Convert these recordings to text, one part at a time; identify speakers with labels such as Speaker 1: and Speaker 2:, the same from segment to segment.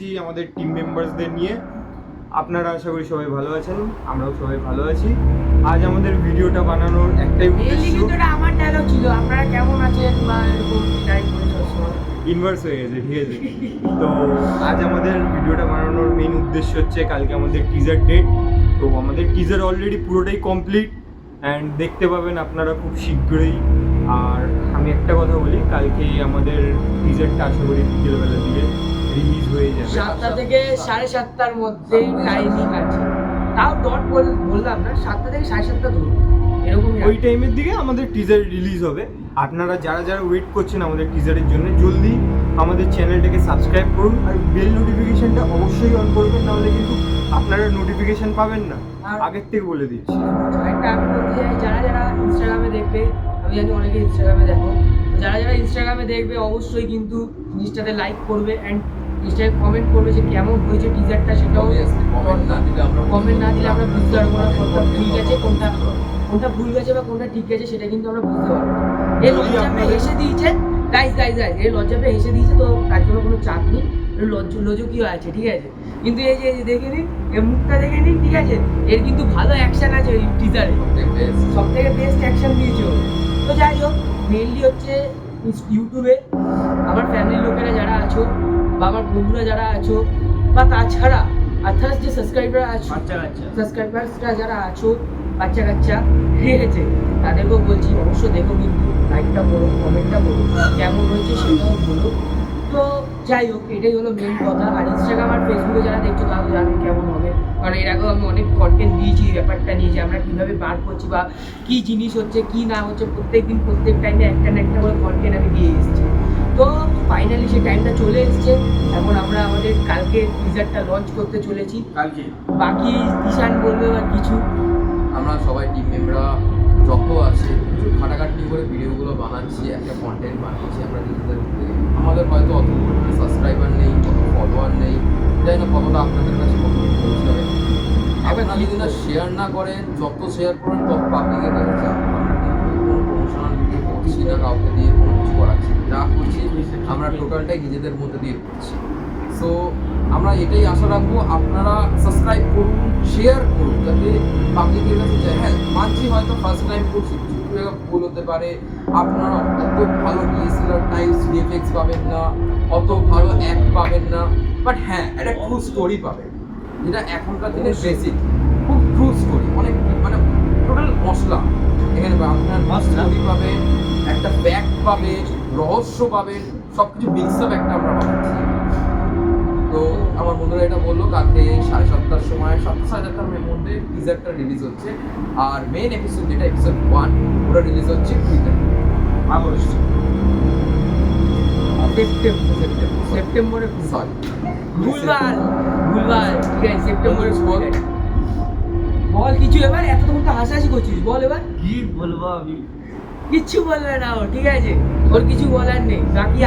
Speaker 1: এসেছি আমাদের টিম মেম্বার্সদের নিয়ে। আপনারা আশা করি সবাই ভালো আছেন, আমরাও সবাই ভালো আছি। আজ আমাদের ভিডিওটা বানানোর একটাই উদ্দেশ্য,
Speaker 2: আমার ডায়লগ ছিল আপনারা কেমন আছেন বা এরকম টাইপ
Speaker 1: ইনভার্স হয়ে গেছে, ঠিক আছে। তো আজ আমাদের ভিডিওটা বানানোর মেইন উদ্দেশ্য হচ্ছে কালকে আমাদের টিজার ডেট। তো আমাদের টিজার অলরেডি পুরোটাই কমপ্লিট অ্যান্ড দেখতে পাবেন আপনারা খুব শীঘ্রই। আর আমি একটা কথা বলি, কালকে আমাদের টিজারটা আশা করি বিকেলবেলার দিকে রিলিজ হয়ে যাবে।
Speaker 2: 7টা থেকে 7:30টার মধ্যে টাইমিং আছে, তাও ডট বললাম না, 7টা থেকে 7:30টা ধরুন, এরকম
Speaker 1: ওই টাইমের দিকে আমাদের টিজার রিলিজ হবে। আপনারা যারা যারা ওয়েট করছেন আমাদের টিজারের জন্য, জলদি আমাদের চ্যানেলটাকে সাবস্ক্রাইব করুন আর বেল নোটিফিকেশনটা অবশ্যই অন করবেন, নাহলে কিন্তু আপনারা নোটিফিকেশন পাবেন না। আগের থেকে বলে দিচ্ছি।
Speaker 2: একটা আমি বলতে চাই, যারা যারা ইনস্টাগ্রামে দেখবে, আমি জানি অনেকে ইনস্টাগ্রামে দেখো, তো যারা যারা ইনস্টাগ্রামে দেখবে অবশ্যই কিন্তু জিনিসটাতে লাইক করবে অ্যান্ড ইনস্টাগ্রামে কমেন্ট করবে যে কেমন হয়েছে টিজারটা, সেটাও কমেন্ট না দিলে আমরা বুঝতে পারবো না কোনটা ভুল গেছে, কোনটা ভুল গেছে বা কোনটা ঠিক গেছে, সেটা কিন্তু আমরা বুঝতে পারবো। এই লজ্জাপে হেসে দিয়েছে, গাইজ এই লজ্জাপে হেসে দিয়েছে, তো তার জন্য কোনো চাপ নেই, লজকীয় আছে, ঠিক আছে। কিন্তু এই যে দেখে নিন, এর মুখটা দেখে নিন, ঠিক আছে, এর কিন্তু ভালো অ্যাকশন আছে এই টিজারে, সব থেকে বেস্ট অ্যাকশন দিয়েছে ও। তো যাই হোক, মেইনলি হচ্ছে ইউটিউবে আমার ফ্যামিলির লোকেরা যারা আছো বা আমার বন্ধুরা যারা আছো বা তাছাড়া আদার্স যে সাবস্ক্রাইবার্সরা যারা আছো, বাচ্চা কাচ্চা, ঠিক আছে, তাদেরকেও বলছি অবশ্যই দেখো, কিন্তু লাইকটা করো, কমেন্টটা করো, কেমন হয়েছে সেটাও বলো। তো যাই হোক, এটাই হলো মেন কথা। আর ইনস্টাগ্রাম আর ফেসবুকে যারা দেখছো তারা জানেন কেমন হবে, কারণ এর আগেও আমি অনেক কন্টেন্ট দিয়েছি এই ব্যাপারটা নিয়ে, যে আমরা কীভাবে বার করছি বা কী জিনিস হচ্ছে কী না হচ্ছে, প্রত্যেক দিন প্রত্যেক টাইমে একটা না একটা করে কন্টেন্ট আমি দিয়ে এসেছি। তো ফাইনালি সেই টাইমটা চলে এসছে, এখন আমরা আমাদের কালকে টিজারটা লঞ্চ করতে চলেছি।
Speaker 1: কালকে
Speaker 2: বাকি ঈশান বলবে বা কিছু।
Speaker 3: আমরা সবাই টিম মেম্বাররা যত আছে কিছু খাটাখাটনি করে ভিডিওগুলো বানাচ্ছি, একটা কন্টেন্ট বানাচ্ছি আমরা নিজেদের মধ্যে। আমাদের হয়তো অত সাবস্ক্রাইবার নেই, অত ফলোয়ার নেই, জানি না কতটা আপনাদের কাছে কতটুকু পৌঁছাবে। আপনারা যদি না শেয়ার না করেন, যত শেয়ার করেন তত পাবলিকের কাছে যাবে। আমরা কিন্তু কোনো প্রমোশনাল ভিডিও করছি না, কাউকে দিয়ে কোনো কিছু করাচ্ছি না, যা করছি আমরা টোটালটাই নিজেদের মধ্যে দিয়ে করছি। সো আমরা এটাই আশা রাখবো, আপনারা সাবস্ক্রাইব করুন, শেয়ার করুন, যাতে পাবলিকের কাছে যায়। হ্যাঁ, মানছি হয়তো ফার্স্ট টাইম করছি, কিছু কিছু জায়গা ভুল হতে পারে, আপনারা অত ভালো ডিএসএলআর টাইপস ভিএফএক্স পাবেন না, অত ভালো অ্যাক্ট পাবেন না, বাট হ্যাঁ একটা ট্রু স্টোরি পাবেন, যেটা এখনকার দিনে বেসিক, খুব ট্রু স্টোরি, অনেক মানে টোটাল মশলা এখানে আপনার স্টোরি পাবেন, একটা ফ্যাক্ট পাবেন, রহস্য পাবেন, সব কিছু মিক্স আপ একটা আমরা পাচ্ছি। তো আমার বন্ধুরা এটা বললো কালকে 7:30টার সময়, 7:30টার মধ্যে টিজারটা রিলিজ হচ্ছে। আর মেইন এপিসোড যেটা এপিসোড 1 ওটা রিলিজ হচ্ছে আগস্ট
Speaker 2: সেপ্টেম্বরে
Speaker 3: সরি
Speaker 2: ভুলভাল, ঠিক আছে, সেপ্টেম্বরে বল কিছু। এবার এতক্ষণ তো হাসাহাসি করছিস, বল এবার
Speaker 1: কি বলবো আমি,
Speaker 2: কিচ্ছু বলবে না ও, ঠিক আছে, ওর কিছু বলার নেই। বাকি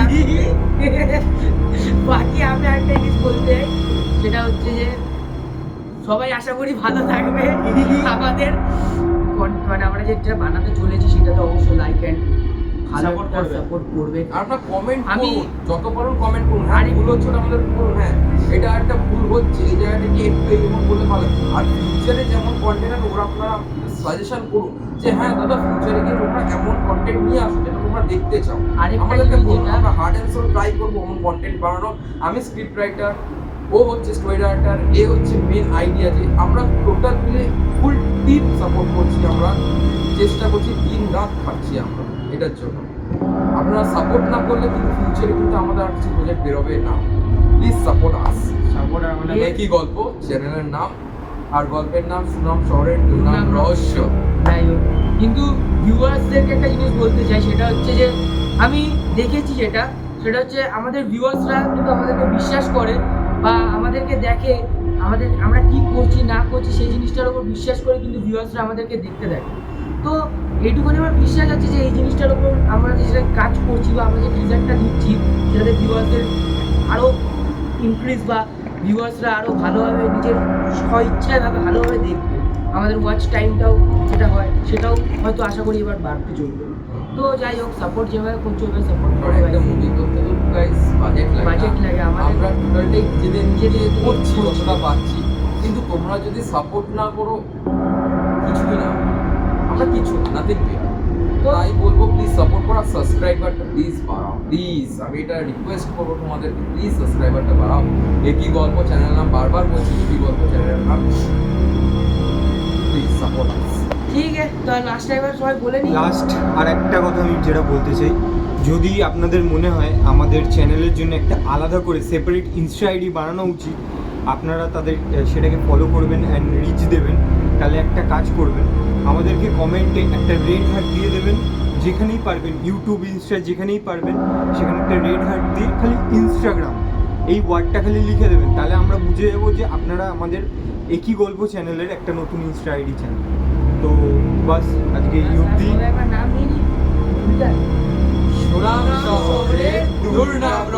Speaker 2: আমি একটা জিনিস বলতে চাই, সেটা হচ্ছে যে সবাই আশা করি ভালো থাকবে। আমাদের মানে আমরা যেটা বানাতে চলেছি সেটাতে অবশ্যই লাইক অ্যান্ড সাপোর্ট করবে।
Speaker 3: আর আপনারা কমেন্ট করুন, যত পারুন কমেন্ট করুন। হ্যাঁ, ভুল হচ্ছে ওটা আমাদের করুন, হ্যাঁ এটা একটা ভুল হচ্ছে, এই জায়গাটা কি একটু এরকম বললে ভালো। আর ফিউচারে যেমন কন্টেন্ট আছে ওরা আপনারা সাজেশন করুন, যে হ্যাঁ দাদা ফিউচারে গিয়ে তোমরা এমন কন্টেন্ট নিয়ে আসো যেটা তোমরা দেখতে চাও, আমাদেরকে বলুন, আমরা হার্ড অ্যান্ড সোল ট্রাই করবো এমন কন্টেন্ট বানানো। আমি স্ক্রিপ্ট রাইটার, ও হচ্ছে স্টোরি রাইটার, এ হচ্ছে মেন আইডিয়া, যে আমরা টোটাল মিলে ফুল টিম সাপোর্ট করছি, আমরা চেষ্টা করছি, দিন রাত খাচ্ছি আমরা এটার জন্য। আপনারা সাপোর্ট না করলে কিন্তু ফিউচারে কিন্তু আমাদের আর কিছু প্রজেক্ট বেরোবে না। Please support us.
Speaker 1: সাপোর্ট আমাদের
Speaker 3: একই গল্প, চ্যানেলের নাম আর গল্পের নাম সুনাম শহরের দুর্নাম রহস্য।
Speaker 2: যাই হোক, কিন্তু ভিউয়ার্সদেরকে একটা জিনিস বলতে চাই, সেটা হচ্ছে যে আমি দেখেছি সেটা হচ্ছে আমাদের ভিউয়ার্সরা কিন্তু আমাদেরকে বিশ্বাস করে বা আমাদেরকে দেখে, আমরা কি করছি না করছি সেই জিনিসটার উপর বিশ্বাস করে কিন্তু ভিউয়ার্সরা আমাদেরকে দেখতে দেখে। তো এইটুকুনি আমার বিশ্বাস আছে যে এই জিনিসটার উপর আমরা যেটা কাজ করছি বা আমরা যে টিজারটা দিচ্ছি, সেটাতে ভিউয়ার্সদের আরও ইনক্রিজ বা ভিউয়ার্সরা আরও ভালোভাবে নিজের স্বইচ্ছাভাবে ভালোভাবে দেখবে। আমাদের ওয়াচ টাইমটাও যেটা হয় সেটাও হয়তো আশা করি এবার বাড়তে চলবে। তো যাই হোক সাপোর্ট যেভাবে করছো ওইভাবে সাপোর্ট
Speaker 3: আর
Speaker 2: করো
Speaker 3: একটা মুভি করতে তো গাইস বাজেট লাগে
Speaker 2: Budget লাগে, আমাদের-
Speaker 3: আমরা টোটালটাই নিজেদের
Speaker 2: নিজেদের
Speaker 3: করছি
Speaker 2: করছি।
Speaker 3: যতটা পাচ্ছি, কিন্তু তোমরা যদি সাপোর্ট না করো কিছুই না, আমরা কিছু নাথিং পেয়ার। তো তাই বলবো প্লিজ সাপোর্ট করো, সাবস্ক্রাইবারটা প্লিজ বাড়াও প্লিজ। আমি এটা রিকোয়েস্ট করবো তোমাদেরকে, প্লিজ সাবস্ক্রাইবারটা বাড়াও। একই গল্প চ্যানেল নাম বারবার বলছি, একই গল্প চ্যানেলের নাম, প্লিজ সাপোর্ট আস।
Speaker 2: ঠিক আছে, তো লাস্ট টাইম সবাই বলে নিই।
Speaker 1: লাস্ট আর একটা কথা আমি যেটা বলতে চাই, যদি আপনাদের মনে হয় আমাদের চ্যানেলের জন্য একটা আলাদা করে সেপারেট ইনস্টা আইডি বানানো উচিত, আপনারা তাদের সেটাকে ফলো করবেন অ্যান্ড রিচ দেবেন। তাহলে একটা কাজ করবেন, আমাদেরকে কমেন্টে একটা রেড হার্ট দিয়ে দেবেন, যেখানেই পারবেন ইউটিউব ইনস্টা যেখানেই পারবেন সেখানে একটা রেড হার্ট দিয়ে খালি ইনস্টাগ্রাম এই ওয়ার্ডটা খালি লিখে দেবেন। তাহলে আমরা বুঝে যাবো যে আপনারা আমাদের একই গল্প চ্যানেলের একটা নতুন ইনস্টা আইডি চান। তো বাস আজকে এই অবধি।
Speaker 2: সবাই একবার নাম নিয়ে নিই।
Speaker 3: সুনাম শহরে দুর্নাম